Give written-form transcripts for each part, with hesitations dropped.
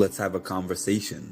Let's have a conversation.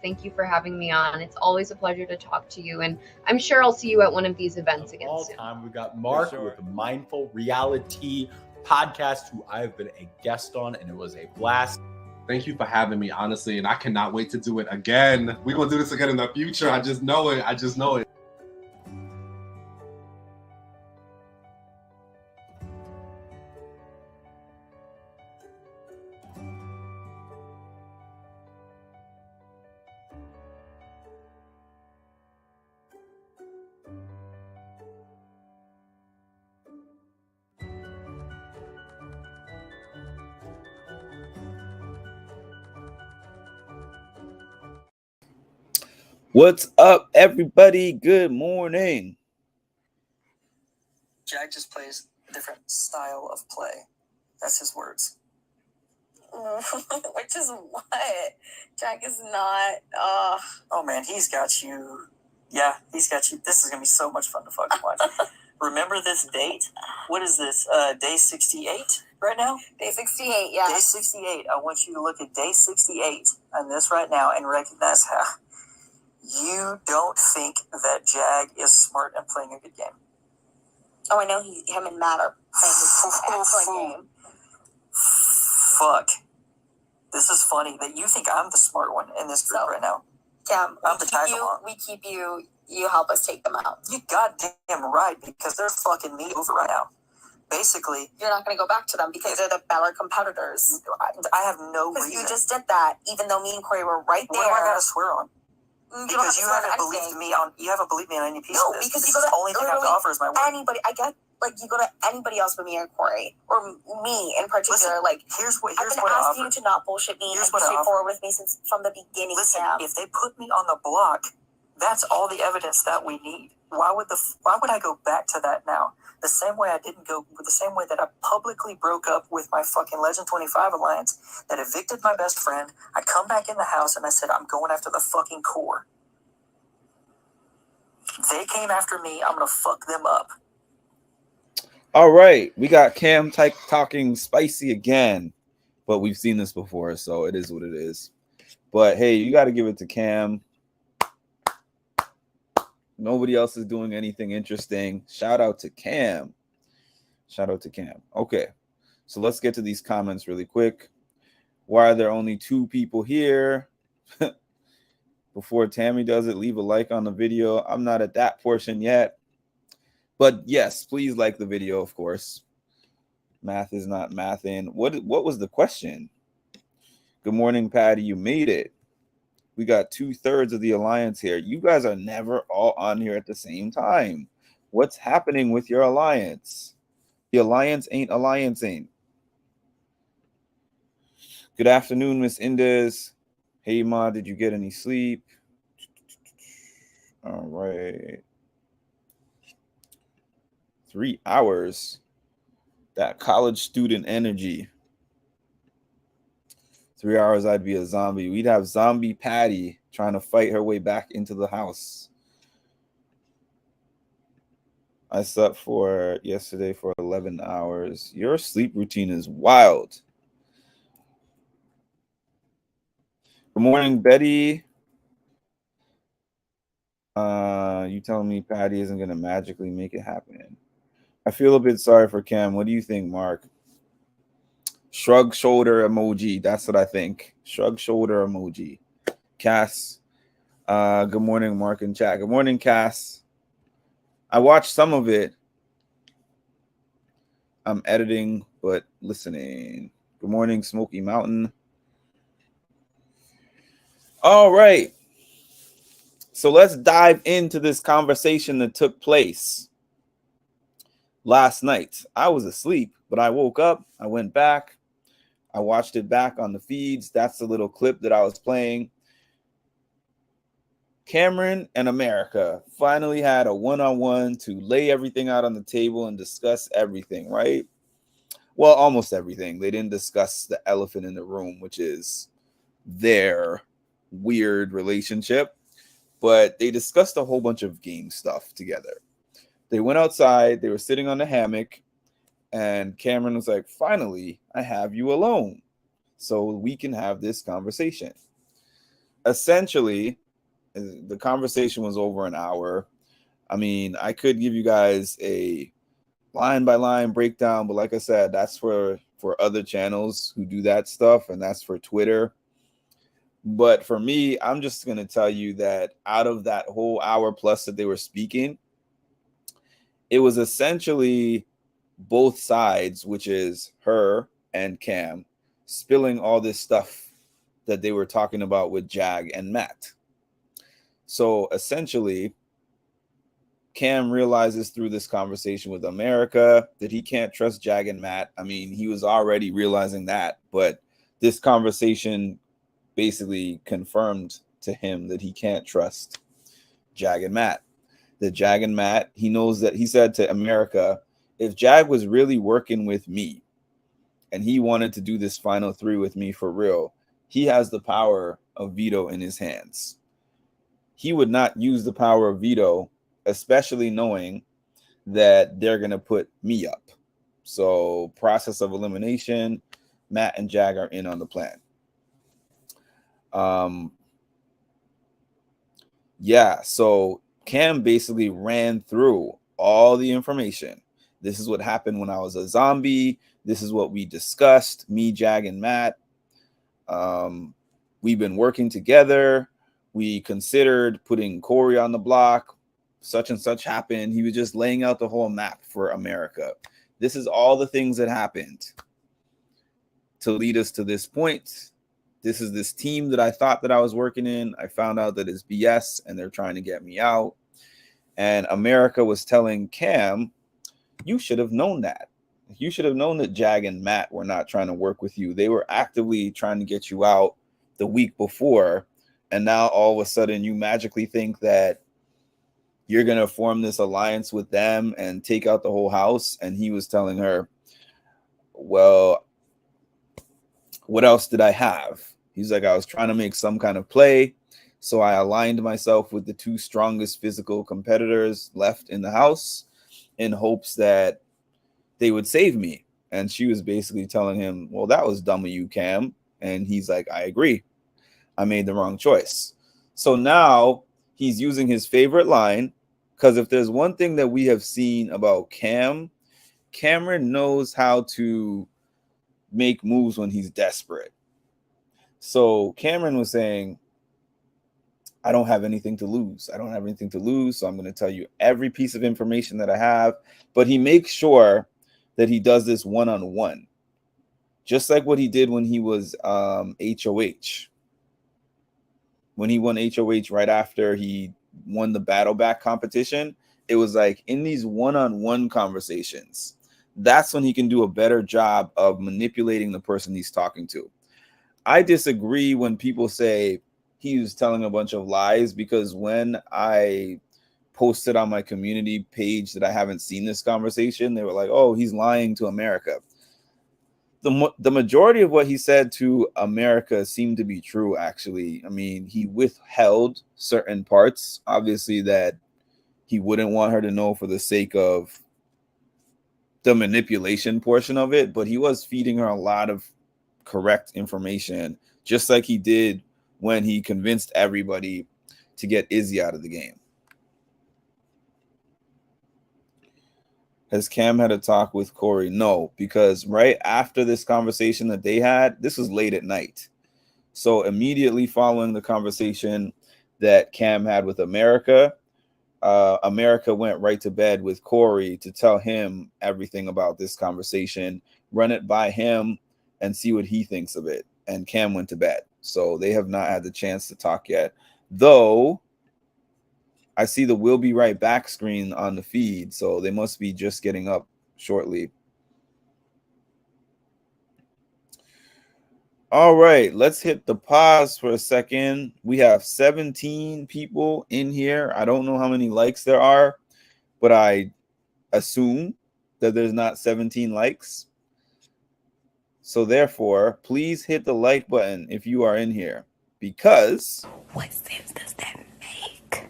Thank you for having me on. It's always a pleasure to talk to you, and I'm sure I'll see you at one of these events again soon. We got Mark with the Mindful Reality podcast, who I've been a guest on, and it was a blast. Thank you for having me, honestly, and I cannot wait to do it again. We're going to do this again in the future. I just know it. What's up, everybody? Good morning. Jag just plays a different style of play. That's his words. Which is what? Jag is not. Oh man, he's got you. Yeah, he's got you. This is gonna be so much fun to fucking watch. Remember this date? What is this? Day 68 right now? Day 68, yeah. Day 68. I want you to look at day 68 on this right now and recognize how you don't think that Jag is smart and playing a good game. Oh, I know him and Matt are playing this excellent game. Fuck. This is funny that you think I'm the smart one in this group right now. Yeah, we keep you. You help us take them out. You goddamn right, because they're fucking me over right now. Basically, you're not going to go back to them because they're the better competitors. I have no reason. You just did that, even though me and Corey were right there. What do I got to swear on? Because you haven't believed me on any piece of this. Because this is the only thing I have to offer is my word. Anybody, I get, like, you go to anybody else but me and Corey, or me in particular. Listen, here's what I've been asking you to not bullshit me and be straightforward with me since from the beginning. Listen, if they put me on the block, that's all the evidence that we need. Why would I go back to that now? The same way that I publicly broke up with my fucking Legend 25 alliance, that evicted my best friend. I come back in the house and I said, I'm going after the fucking core. They came after me. I'm going to fuck them up. All right. We got Cam talking spicy again, but we've seen this before, so it is what it is. But hey, you got to give it to Cam. Nobody else is doing anything interesting. Shout out to Cam. Okay, so let's get to these comments really quick. Why are there only 2 people here? Before Tammy does it, leave a like on the video. I'm not at that portion yet. But yes, please like the video, of course. Math is not mathing. What was the question? Good morning, Patty. You made it. We got 2/3 of the alliance here. You guys are never all on here at the same time. What's happening with your alliance? The alliance ain't alliancing. Good afternoon, Miss Indes. Hey, Ma, did you get any sleep? All right. 3 hours. That college student energy. 3 hours, I'd be a zombie. We'd have zombie Patty trying to fight her way back into the house. I slept yesterday for 11 hours. Your sleep routine is wild. Good morning, Betty. You telling me Patty isn't going to magically make it happen? I feel a bit sorry for Cam. What do you think, Mark? Shrug shoulder emoji. That's what I think. Shrug shoulder emoji. Cass. Good morning, Mark and chat. Good morning, Cass. I watched some of it. I'm editing, but listening. Good morning, Smoky Mountain. All right. So let's dive into this conversation that took place last night. I was asleep, but I woke up. I went back. I watched it back on the feeds. That's the little clip that I was playing. Cameron and America finally had a one-on-one to lay everything out on the table and discuss everything, right? Well, almost everything. They didn't discuss the elephant in the room, which is their weird relationship, but they discussed a whole bunch of game stuff together. They went outside, they were sitting on the hammock, and Cameron was like, finally, I have you alone, so we can have this conversation. Essentially, the conversation was over an hour. I mean, I could give you guys a line by line breakdown, but like I said, that's for other channels who do that stuff, and that's for Twitter. But for me, I'm just going to tell you that out of that whole hour plus that they were speaking, it was essentially both sides, which is her and Cam, spilling all this stuff that they were talking about with Jag and Matt. So essentially, Cam realizes through this conversation with America that he can't trust Jag and Matt. I mean, he was already realizing that, but this conversation basically confirmed to him that he can't trust Jag and Matt. That Jag and Matt, he knows that he said to America, if Jag was really working with me and he wanted to do this final 3 with me for real, he has the power of veto in his hands. He would not use the power of veto, especially knowing that they're going to put me up. So process of elimination, Matt and Jag are in on the plan. Yeah, so Cam basically ran through all the information. This is what happened when I was a zombie. This is what we discussed, me, Jag, and Matt. We've been working together. We considered putting Corey on the block. Such and such happened. He was just laying out the whole map for America. This is all the things that happened to lead us to this point. This is this team that I thought that I was working in. I found out that it's BS and they're trying to get me out. And America was telling Cam, you should have known that. You should have known that Jag and Matt were not trying to work with you. They were actively trying to get you out the week before. And now all of a sudden you magically think that you're going to form this alliance with them and take out the whole house. And he was telling her, well, what else did I have? He's like, I was trying to make some kind of play. So I aligned myself with the 2 strongest physical competitors left in the house in hopes that they would save me. And she was basically telling him, well, that was dumb of you, Cam. And he's like, I agree. I made the wrong choice. So now he's using his favorite line, because if there's one thing that we have seen about Cameron knows how to make moves when he's desperate. So Cameron was saying, I don't have anything to lose. I don't have anything to lose. So I'm going to tell you every piece of information that I have. But he makes sure that he does this one-on-one, just like what he did when he was HOH. When he won HOH right after he won the battle back competition, it was like in these one-on-one conversations, that's when he can do a better job of manipulating the person he's talking to. I disagree when people say he was telling a bunch of lies, because when I posted on my community page that I haven't seen this conversation, they were like, oh, he's lying to America. The majority of what he said to America seemed to be true, actually. I mean, he withheld certain parts, obviously, that he wouldn't want her to know for the sake of the manipulation portion of it, but he was feeding her a lot of correct information, just like he did when he convinced everybody to get Izzy out of the game. Has Cam had a talk with Corey? No, because right after this conversation that they had, this was late at night. So immediately following the conversation that Cam had with America, America went right to bed with Corey to tell him everything about this conversation, run it by him, and see what he thinks of it. And Cam went to bed. So they have not had the chance to talk yet. Though I see the "We'll be right back" screen on the feed, so they must be just getting up shortly. All right, let's hit the pause for a second. We have 17 people in here. I don't know how many likes there are, but I assume that there's not 17 likes. So therefore, please hit the like button if you are in here, because what sense does that make?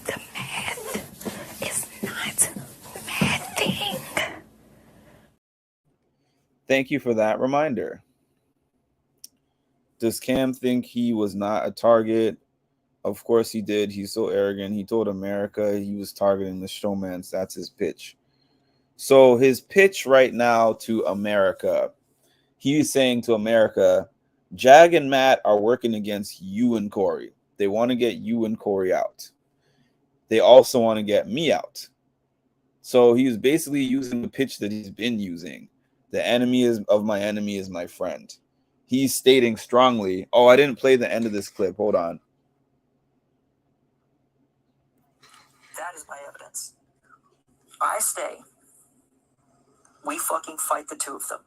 The math is not mathing. thank you for that reminder. Does Cam think he was not a target? Of course he did. He's so arrogant. He told America he was targeting the showmans. That's his pitch. So his pitch right now to America, he's saying to America, Jag and Matt are working against you and Corey. They want to get you and Corey out. They also want to get me out. So he was basically using the pitch that he's been using. The enemy of my enemy is my friend. He's stating strongly. Oh, I didn't play the end of this clip. Hold on. That is my evidence. I stay. We fucking fight the two of them.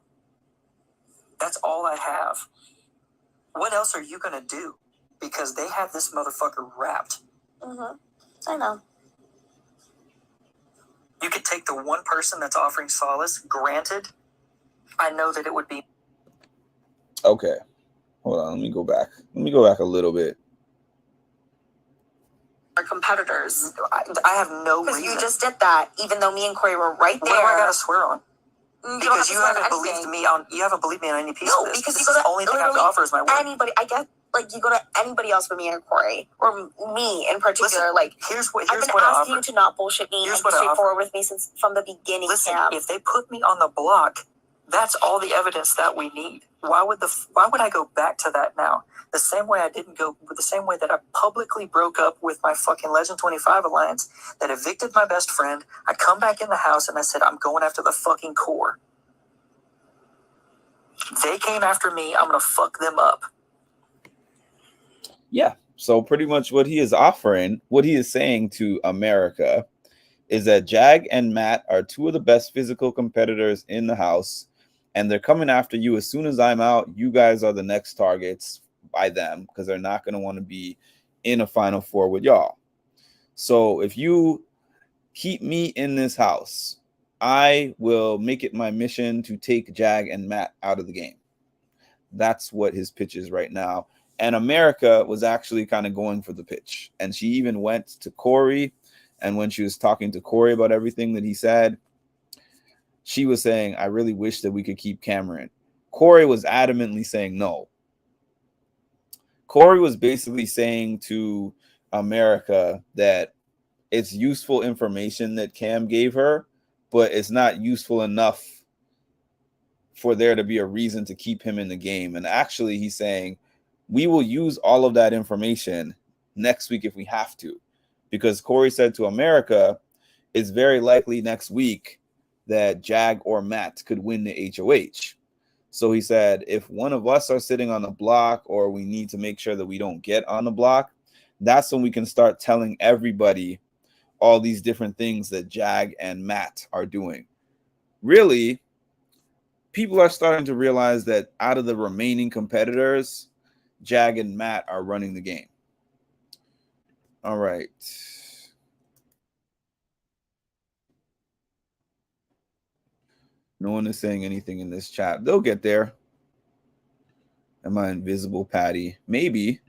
That's all I have. What else are you gonna do? Because they have this motherfucker wrapped. I know. You could take the one person that's offering solace. Granted, I know that it would be. Okay. Hold on. Let me go back. Let me go back a little bit. Our competitors. I have no Because reason. you just did that, even though me and Corey were right What there. do I gotta swear on? You don't have Because to you swear on haven't believed anything. me on. You haven't believed me on any piece No, of this. because This you is go the to only thing I have to literally offer is my word. anybody. I guess like you go to anybody else but me and Corey, or me in particular. Listen, like here's what I've been I asking offer. you to not bullshit me Here's and what be I offer. straightforward with me since from the beginning. Listen, Cam. if they put me on the block, that's all the evidence that we need. Why would I go back to that now? The same way that I publicly broke up with my fucking Legend 25 alliance, that evicted my best friend. I come back in the house and I said, I'm going after the fucking core. They came after me. I'm gonna fuck them up. Yeah. So pretty much what he is offering, what he is saying to America is that Jag and Matt are two of the best physical competitors in the house, and they're coming after you. As soon as I'm out, you guys are the next targets by them because they're not going to want to be in a Final Four with y'all. So if you keep me in this house, I will make it my mission to take Jag and Matt out of the game. That's what his pitch is right now. And America was actually kind of going for the pitch. And she even went to Corey. And when she was talking to Corey about everything that he said, she was saying, I really wish that we could keep Cameron. Corey was adamantly saying no. Corey was basically saying to America that it's useful information that Cam gave her, but it's not useful enough for there to be a reason to keep him in the game. And actually, he's saying, we will use all of that information next week if we have to. Because Corey said to America, it's very likely next week that Jag or Matt could win the HOH. So he said, if one of us are sitting on the block or we need to make sure that we don't get on the block, that's when we can start telling everybody all these different things that Jag and Matt are doing. Really, people are starting to realize that out of the remaining competitors, Jag and Matt are running the game. All right. No one is saying anything in this chat. They'll get there. Am I invisible, Patty? Maybe.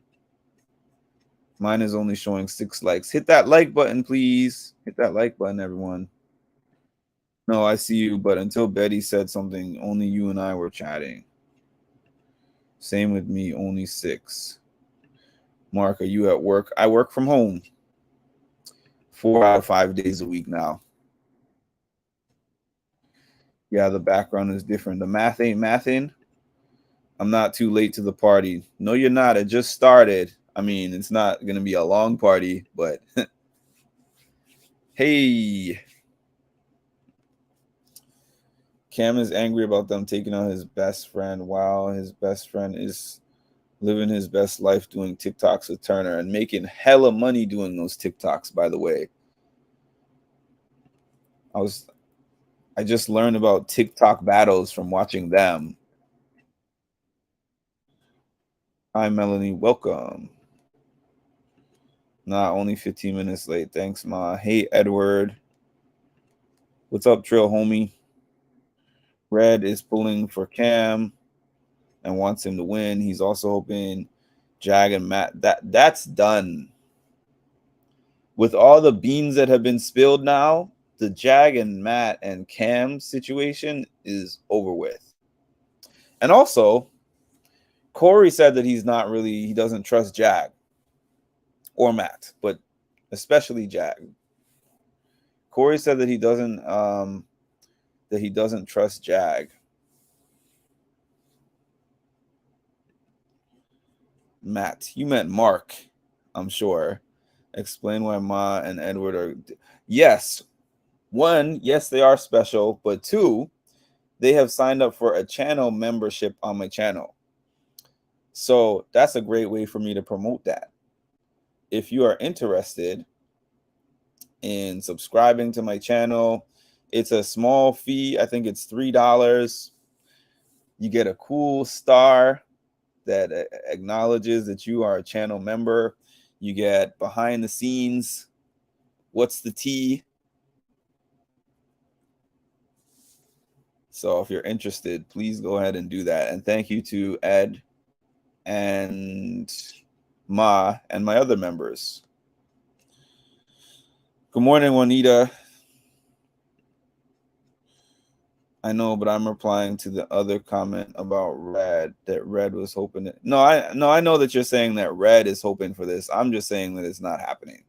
Mine is only showing 6 likes. Hit that like button, please. Hit that like button, everyone. No, I see you, but until Betty said something, only you and I were chatting. Same with me, only 6. Mark, are you at work? I work from home 4 out of 5 days a week now. Yeah, the background is different. The math ain't mathing. I'm not too late to the party. No, you're not. It just started. I mean, it's not going to be a long party, but hey. Cam is angry about them taking out his best friend. Wow, his best friend is living his best life doing TikToks with Turner and making hella money doing those TikToks, by the way. I just learned about TikTok battles from watching them. Hi, Melanie. Welcome. Nah, only 15 minutes late. Thanks, Ma. Hey, Edward. What's up, Trill homie? Red is pulling for Cam and wants him to win. He's also hoping Jag and Matt. That's done. With all the beans that have been spilled now, the Jag and Matt and Cam situation is over with. And also, Corey said that he doesn't trust Jag or Matt, but especially Jag. Corey said that he doesn't trust Jag. Matt, you meant Mark, I'm sure. Explain why Ma and Edward are. Yes. One, yes, they are special, but two, they have signed up for a channel membership on my channel. So that's a great way for me to promote that. If you are interested in subscribing to my channel, it's a small fee. I think it's $3. You get a cool star that acknowledges that you are a channel member. You get behind the scenes. What's the tea? So if you're interested, please go ahead and do that. And thank you to Ed and Ma and my other members. Good morning, Juanita. I know, but I'm replying to the other comment about Red, that Red was hoping that. No, I know that you're saying that Red is hoping for this. I'm just saying that it's not happening.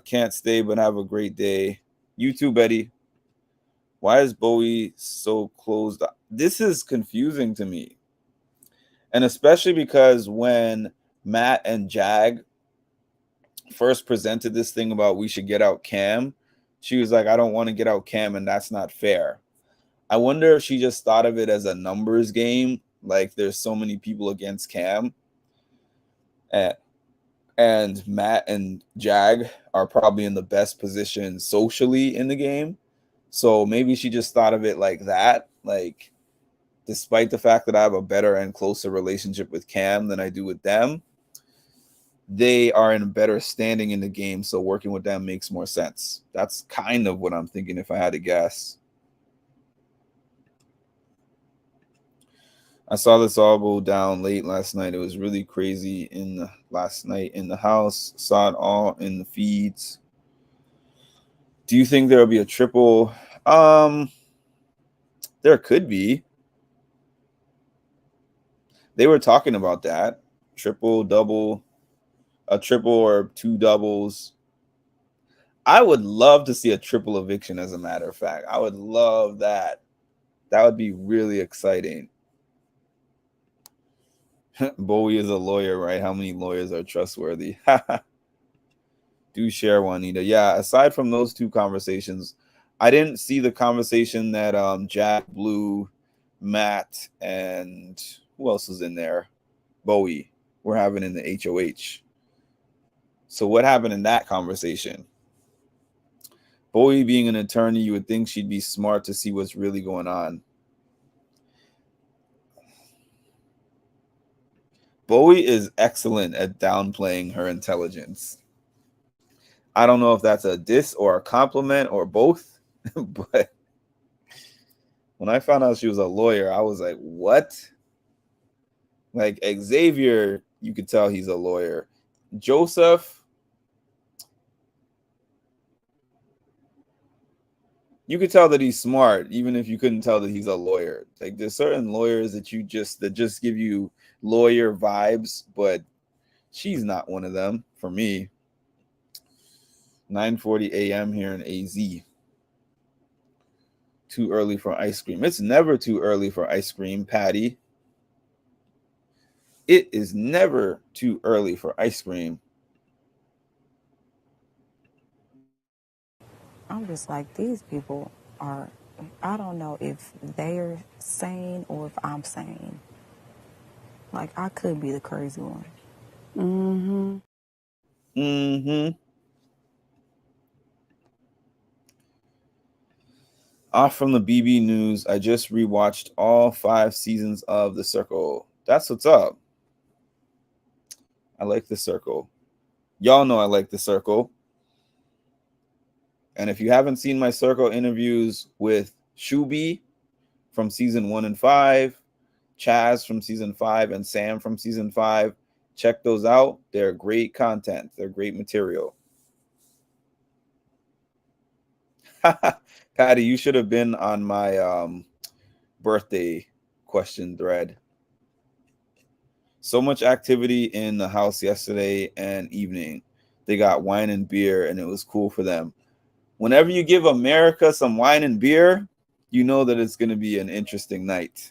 Can't stay, but have a great day. You too, Betty. Why is Bowie so closed up? This is confusing to me. And especially because when Matt and Jag first presented this thing about we should get out Cam, she was like, I don't want to get out Cam, and that's not fair. I wonder if she just thought of it as a numbers game, like there's so many people against Cam. And Matt and Jag are probably in the best position socially in the game. So maybe she just thought of it like that. Like, despite the fact that I have a better and closer relationship with Cam than I do with them, they are in a better standing in the game, so working with them makes more sense. That's kind of what I'm thinking if I had to guess. I saw this all go down late last night. It was really crazy last night in the house. Saw it all in the feeds. Do you think there will be a triple? There could be. They were talking about that. Triple, double. A triple or two doubles. I would love to see a triple eviction, as a matter of fact. I would love that. That would be really exciting. Bowie is a lawyer, right? How many lawyers are trustworthy? Do share, Juanita. Yeah, aside from those two conversations, I didn't see the conversation that Jack, Blue, Matt, and who else was in there? Bowie were having in the HOH. So what happened in that conversation? Bowie being an attorney, you would think she'd be smart to see what's really going on. Bowie is excellent at downplaying her intelligence. I don't know if that's a diss or a compliment or both, but when I found out she was a lawyer, I was like, what? Like Xavier, you could tell he's a lawyer. Joseph, you could tell that he's smart, even if you couldn't tell that he's a lawyer. Like there's certain lawyers that just give you lawyer vibes, but she's not one of them for me. 9:40 a.m. here in AZ. Too early for ice cream. It's never too early for ice cream, Patty. It is never too early for ice cream. I'm just like, these people are, I don't know if they're sane or if I'm sane. Like, I could be the crazy one. Off from the BB News, I just rewatched all 5 seasons of The Circle. That's what's up. I like The Circle. Y'all know I like The Circle. And if you haven't seen my Circle interviews with Shuby from season 1 and 5, Chaz from season 5, and Sam from season 5. Check those out. They're great content. They're great material. Patty, you should have been on my birthday question thread. So much activity in the house yesterday and evening. They got wine and beer, and it was cool for them. Whenever you give America some wine and beer, you know that it's going to be an interesting night.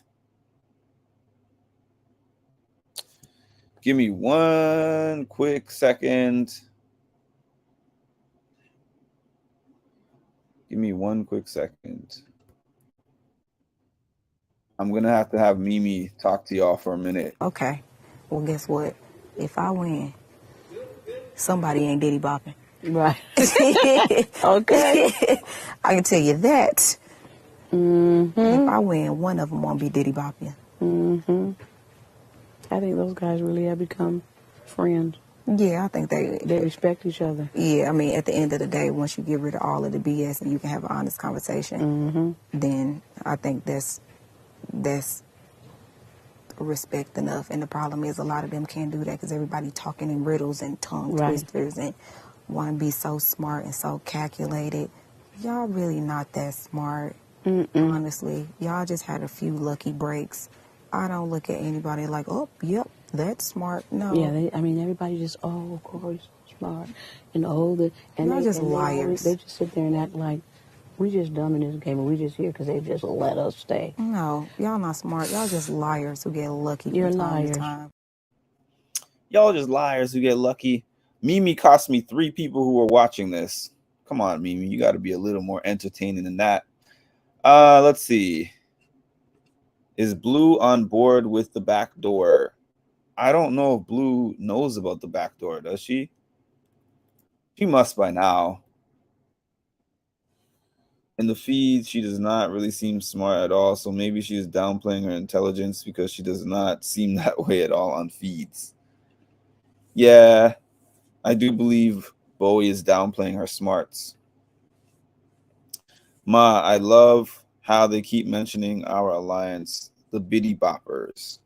Give me one quick second. Give me one quick second. I'm going to have Mimi talk to y'all for a minute. Okay. Well, guess what? If I win, somebody ain't Diddy bopping. Right. Okay. I can tell you that. Mm-hmm. If I win, one of them won't be Diddy bopping. Mm-hmm. I think those guys really have become friends. Yeah, I think they respect each other. Yeah, I mean, at the end of the day, once you get rid of all of the BS and you can have an honest conversation, then I think that's respect enough. And the problem is a lot of them can't do that because everybody talking in riddles and tongue twisters and want to be so smart and so calculated. Y'all really not that smart, honestly. Y'all just had a few lucky breaks. I don't look at anybody like, oh, yep, that's smart. No. Yeah, everybody just, oh, Corey's so smart. And y'all just liars. They just sit there and act like we just dumb in this game and we just here because they just let us stay. No, y'all not smart. Y'all just liars who get lucky. You're from time liars. to time. Y'all just liars who get lucky. Mimi cost me 3 people who were watching this. Come on, Mimi. You got to be a little more entertaining than that. Let's see. Is Blue on board with the back door? I don't know if Blue knows about the back door, does she? She must by now. In the feed, she does not really seem smart at all, so maybe she is downplaying her intelligence because she does not seem that way at all on feeds. Yeah, I do believe Bowie is downplaying her smarts. Ma, I love how they keep mentioning our alliance, the Biddy Boppers.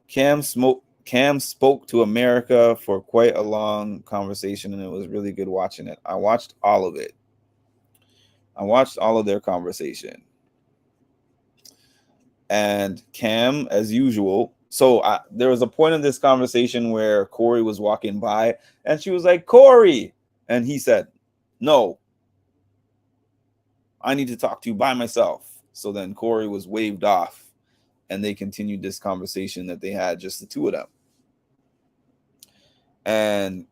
Cam spoke to America for quite a long conversation, and it was really good watching it. I watched all of it. I watched all of their conversation. And Cam, as usual, there was a point in this conversation where Corey was walking by, and she was like, Corey! And he said, no, I need to talk to you by myself. So then Corey was waved off, and they continued this conversation that they had, just the two of them. And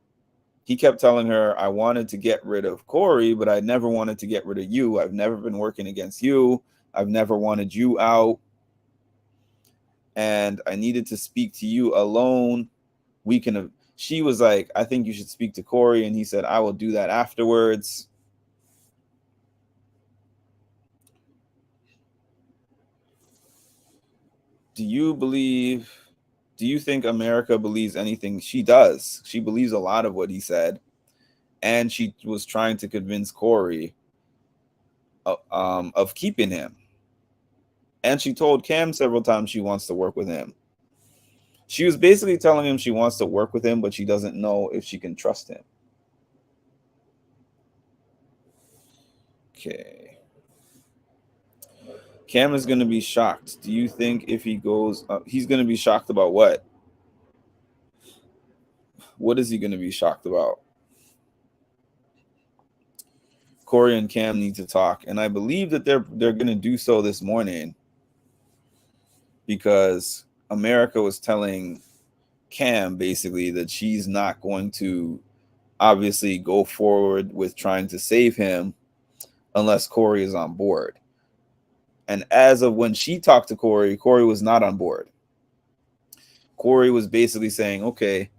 he kept telling her, I wanted to get rid of Corey, but I never wanted to get rid of you. I've never been working against you. I've never wanted you out. And I needed to speak to you alone. She was like, I think you should speak to Corey. And he said, I will do that afterwards. Do you think America believes anything? She does. She believes a lot of what he said. And she was trying to convince Corey of keeping him. And she told Cam several times she wants to work with him. She was basically telling him she wants to work with him, but she doesn't know if she can trust him. Okay. Cam is going to be shocked. Do you think if he goes, he's going to be shocked about what? What is he going to be shocked about? Corey and Cam need to talk, and I believe that they're going to do so this morning because America was telling Cam basically that she's not going to obviously go forward with trying to save him unless Corey is on board. And as of when she talked to Corey, Corey was not on board. Corey was basically saying, okay,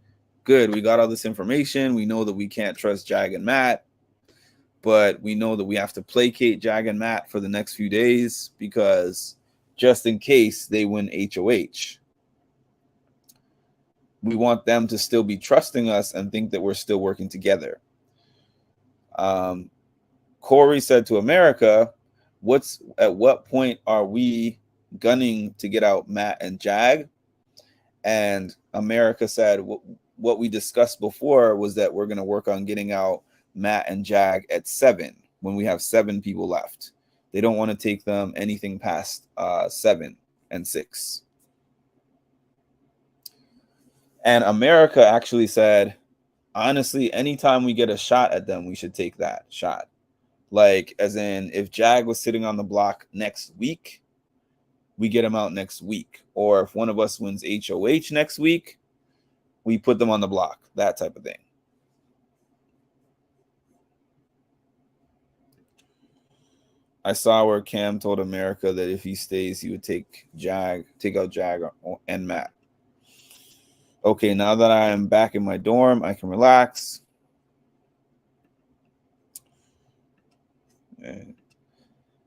good, we got all this information. We know that we can't trust Jag and Matt, but we know that we have to placate Jag and Matt for the next few days because just in case they win HOH. We want them to still be trusting us and think that we're still working together. Corey said to America, at what point are we gunning to get out Matt and Jag? And America said what we discussed before was that we're going to work on getting out Matt and Jag at 7 when we have 7 people left. They don't want to take them anything past 7 and 6. And America actually said, honestly, anytime we get a shot at them, we should take that shot. Like, as in, if Jag was sitting on the block next week, we get him out next week. Or if one of us wins HOH next week, we put them on the block, that type of thing. I saw where Cam told America that if he stays, he would take out Jag and Matt. Okay, now that I am back in my dorm, I can relax.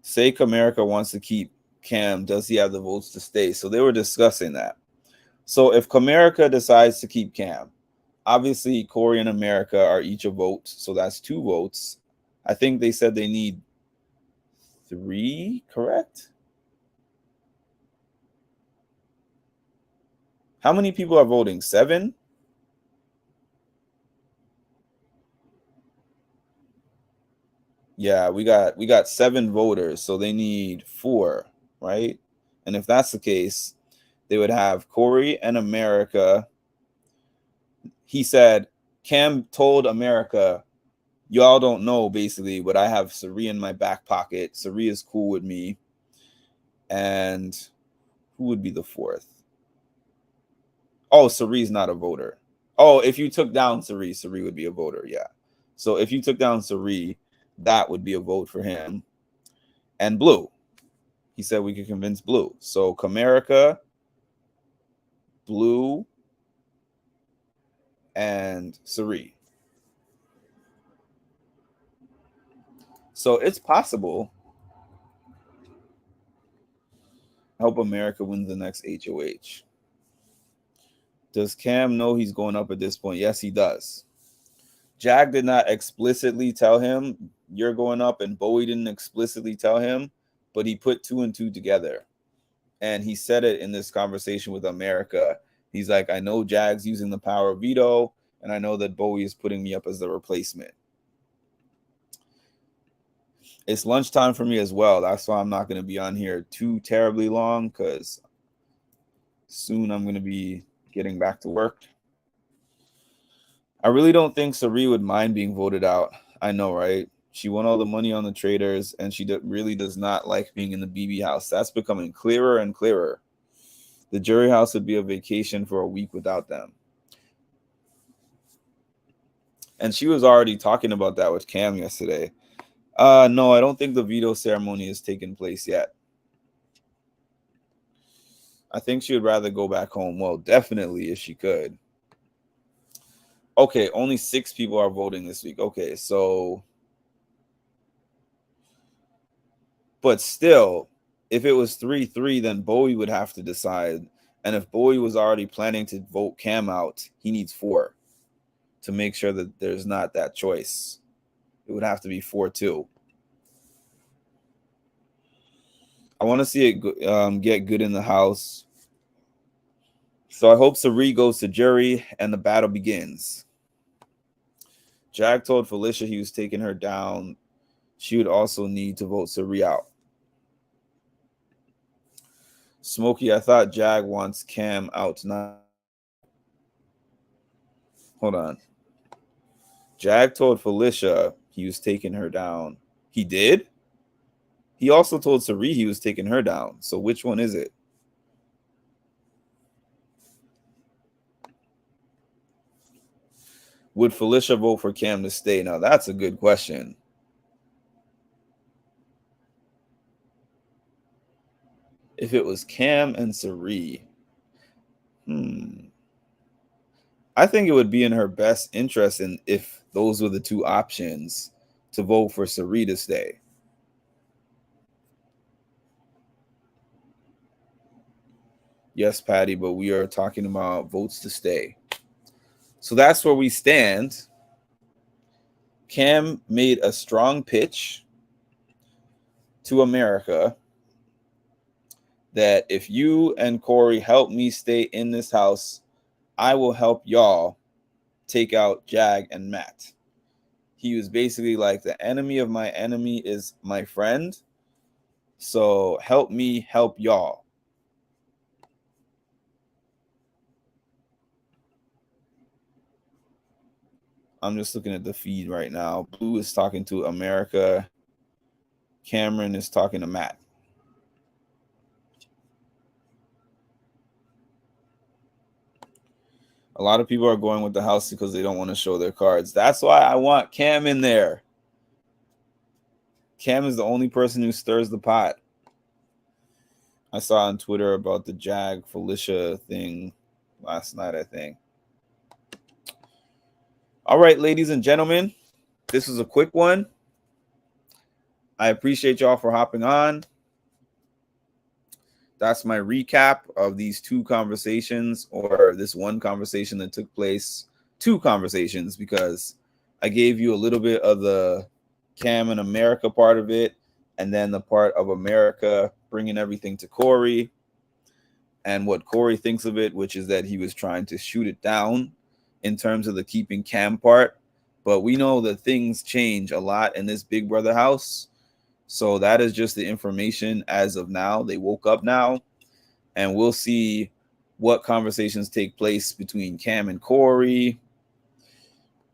Say America wants to keep Cam. Does he have the votes to stay? So they were discussing that. So if Comerica decides to keep Cam, obviously Corey and America are each a vote. So that's 2 votes. I think they said they need 3, correct? How many people are voting? 7? Yeah, we got 7 voters, so they need 4, right? And if that's the case, they would have Corey and America. He said, Cam told America, y'all don't know basically, but I have Cirie in my back pocket. Cirie is cool with me. And who would be the 4th? Oh, Cirie's not a voter. Oh, if you took down Cirie, Cirie would be a voter, yeah. So if you took down Cirie, that would be a vote for him. And Blue. He said we could convince Blue. So Comerica, Blue, and Cirie. So it's possible. I hope America wins the next HOH. Does Cam know he's going up at this point? Yes, he does. Jag did not explicitly tell him you're going up, and Bowie didn't explicitly tell him, but he put 2 and 2 together. And he said it in this conversation with America. He's like, I know Jag's using the power of veto, and I know that Bowie is putting me up as the replacement. It's lunchtime for me as well. That's why I'm not going to be on here too terribly long, because soon I'm going to be getting back to work. I really don't think Cirie would mind being voted out. I know, right? She won all the money on the traders, and she really does not like being in the BB house. That's becoming clearer and clearer. The jury house would be a vacation for a week without them. And she was already talking about that with Cam yesterday. No, I don't think the veto ceremony has taken place yet. I think she would rather go back home. Well, definitely if she could. Okay, only 6 people are voting this week. Okay, so... But still, if it was 3-3, then Bowie would have to decide. And if Bowie was already planning to vote Cam out, he needs 4 to make sure that there's not that choice. It would have to be 4-2. I want to see it get good in the house. So I hope Cirie goes to jury and the battle begins. Jag told Felicia he was taking her down. She would also need to vote Cirie out. Smokey, I thought Jag wants Cam out tonight. Hold on. Jag told Felicia he was taking her down. He did? He also told Cirie he was taking her down. So which one is it? Would Felicia vote for Cam to stay? Now, that's a good question. If it was Cam and Cirie, I think it would be in her best interest, and if those were the 2 options, to vote for Cirie to stay. Yes, Patty, but we are talking about votes to stay. So that's where we stand. Cam made a strong pitch. to America that if you and Corey help me stay in this house, I will help y'all take out Jag and Matt. He was basically like, the enemy of my enemy is my friend. So help me help y'all. I'm just looking at the feed right now. Blue is talking to America. Cameron is talking to Matt. A lot of people are going with the house because they don't want to show their cards. That's why I want Cam in there. Cam is the only person who stirs the pot. I saw on Twitter about the Jag Felicia thing last night, I think. All right, ladies and gentlemen, this was a quick one. I appreciate y'all for hopping on. That's my recap of these two conversations, or this one conversation that took place. Two conversations, because I gave you a little bit of the Cam and America part of it, and then the part of America bringing everything to Corey and what Corey thinks of it, which is that he was trying to shoot it down in terms of the keeping Cam part. But we know that things change a lot in this Big Brother house. So that is just the information as of now. They woke up now, and we'll see what conversations take place between Cam and Corey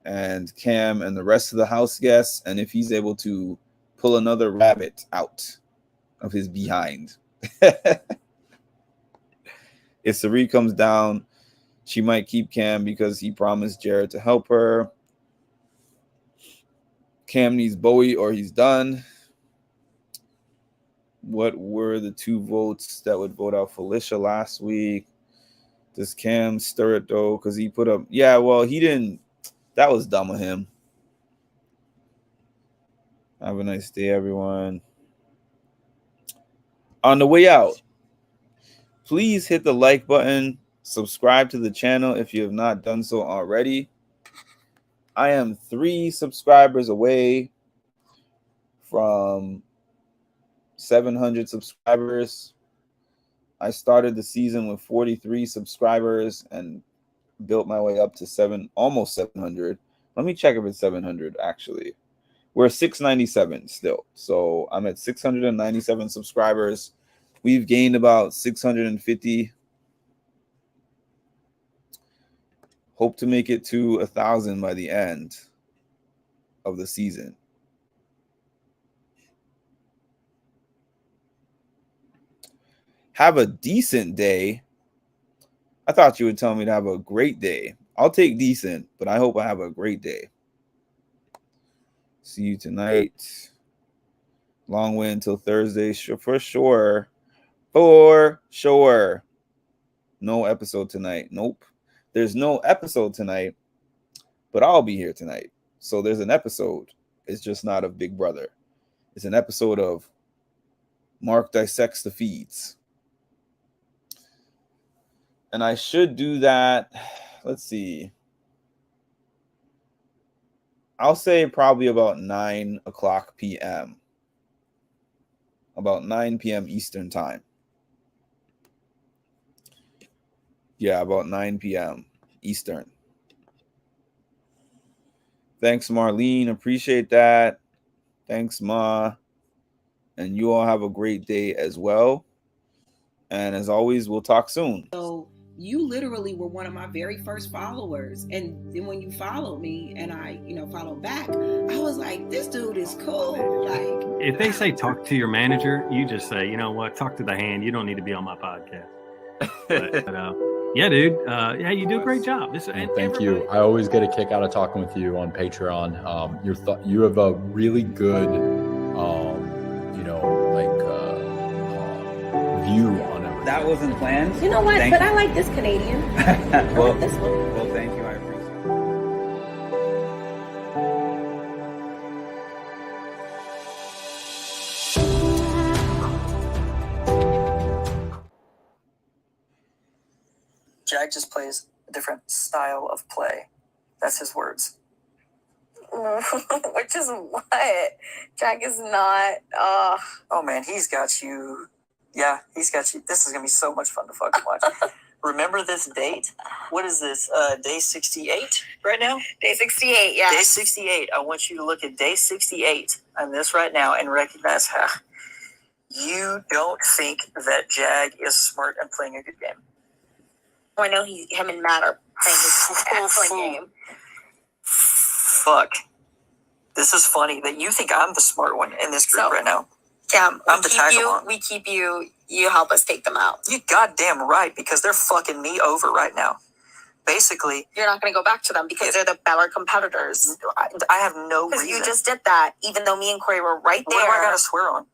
and Cam and the rest of the house guests, and if he's able to pull another rabbit out of his behind. If Cirie comes down, she might keep Cam because he promised Jared to help her. Cam needs Bowie or he's done. What were the 2 votes that would vote out Felicia last week? Does Cam stir it though? Because he put up, yeah, well, he didn't. That was dumb of him. Have a nice day, everyone. On the way out, please hit the like button. Subscribe to the channel if you have not done so already. I am 3 subscribers away from 700 subscribers. I started the season with 43 subscribers and built my way up to almost 700. Let me check if it's 700 actually. We're 697 still. So I'm at 697 subscribers. We've gained about 650. Hope to make it to 1,000 by the end of the season. Have a decent day. I thought you would tell me to have a great day. I'll take decent, but I hope I have a great day. See you tonight. Long way until Thursday. For sure. For sure. No episode tonight. Nope. There's no episode tonight, but I'll be here tonight. So there's an episode. It's just not of Big Brother. It's an episode of Mark Dissects the Feeds. And I should do that. Let's see. I'll say probably about 9 o'clock p.m. About 9 p.m. Eastern time. Yeah, about 9 p.m. Eastern. Thanks, Marlene. Appreciate that. Thanks, Ma. And you all have a great day as well. And as always, we'll talk soon. So you literally were one of my very first followers. And then when you followed me and I, followed back, I was like, this dude is cool. Like, if they say talk to your manager, you just say, you know what, talk to the hand. You don't need to be on my podcast. But yeah, dude. Yeah, you do a great job. Thank you. I always get a kick out of talking with you on Patreon. You have a really good, view on everything. That wasn't planned. You know what? I like this Canadian. Well, this one. Well, thank you. I appreciate it. Jag just plays a different style of play. That's his words. Which is what? Jack is not. Oh man, he's got you. Yeah, he's got you. This is gonna be so much fun to fucking watch. Remember this date? What is this? Day 68 right now? Day 68, yeah. Day 68. I want you to look at day 68 on this right now and recognize how you don't think that Jag is smart and playing a good game. Oh, I know him and Matt are playing his excellent game. Fuck. This is funny that you think I'm the smart one in this group right now. Cam, I'm the tag along. we keep you. You help us take them out. You goddamn right, because they're fucking me over right now. Basically, you're not going to go back to them because they're the better competitors. I have no reason. You just did that, even though me and Corey were right there. What do I got to swear on?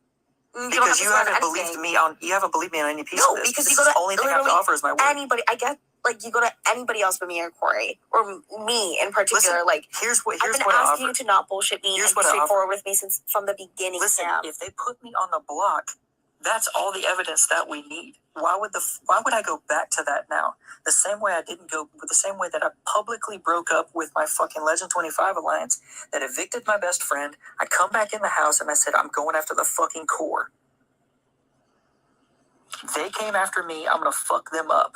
Because you haven't anything. believed me on. You haven't believed me on any piece No, of this. because this you go is to the only thing I have to offer is my word. anybody. I get like you go to anybody else but me and Corey, or me in particular. Listen, like here's what I've been asking you to not bullshit me and be straightforward with me since from the beginning. Listen, Sam. if they put me on the block, that's all the evidence that we need. Why would I go back to that now? The same way that I publicly broke up with my fucking Legend 25 alliance, that evicted my best friend. I come back in the house and I said, I'm going after the fucking core. They came after me. I'm going to fuck them up.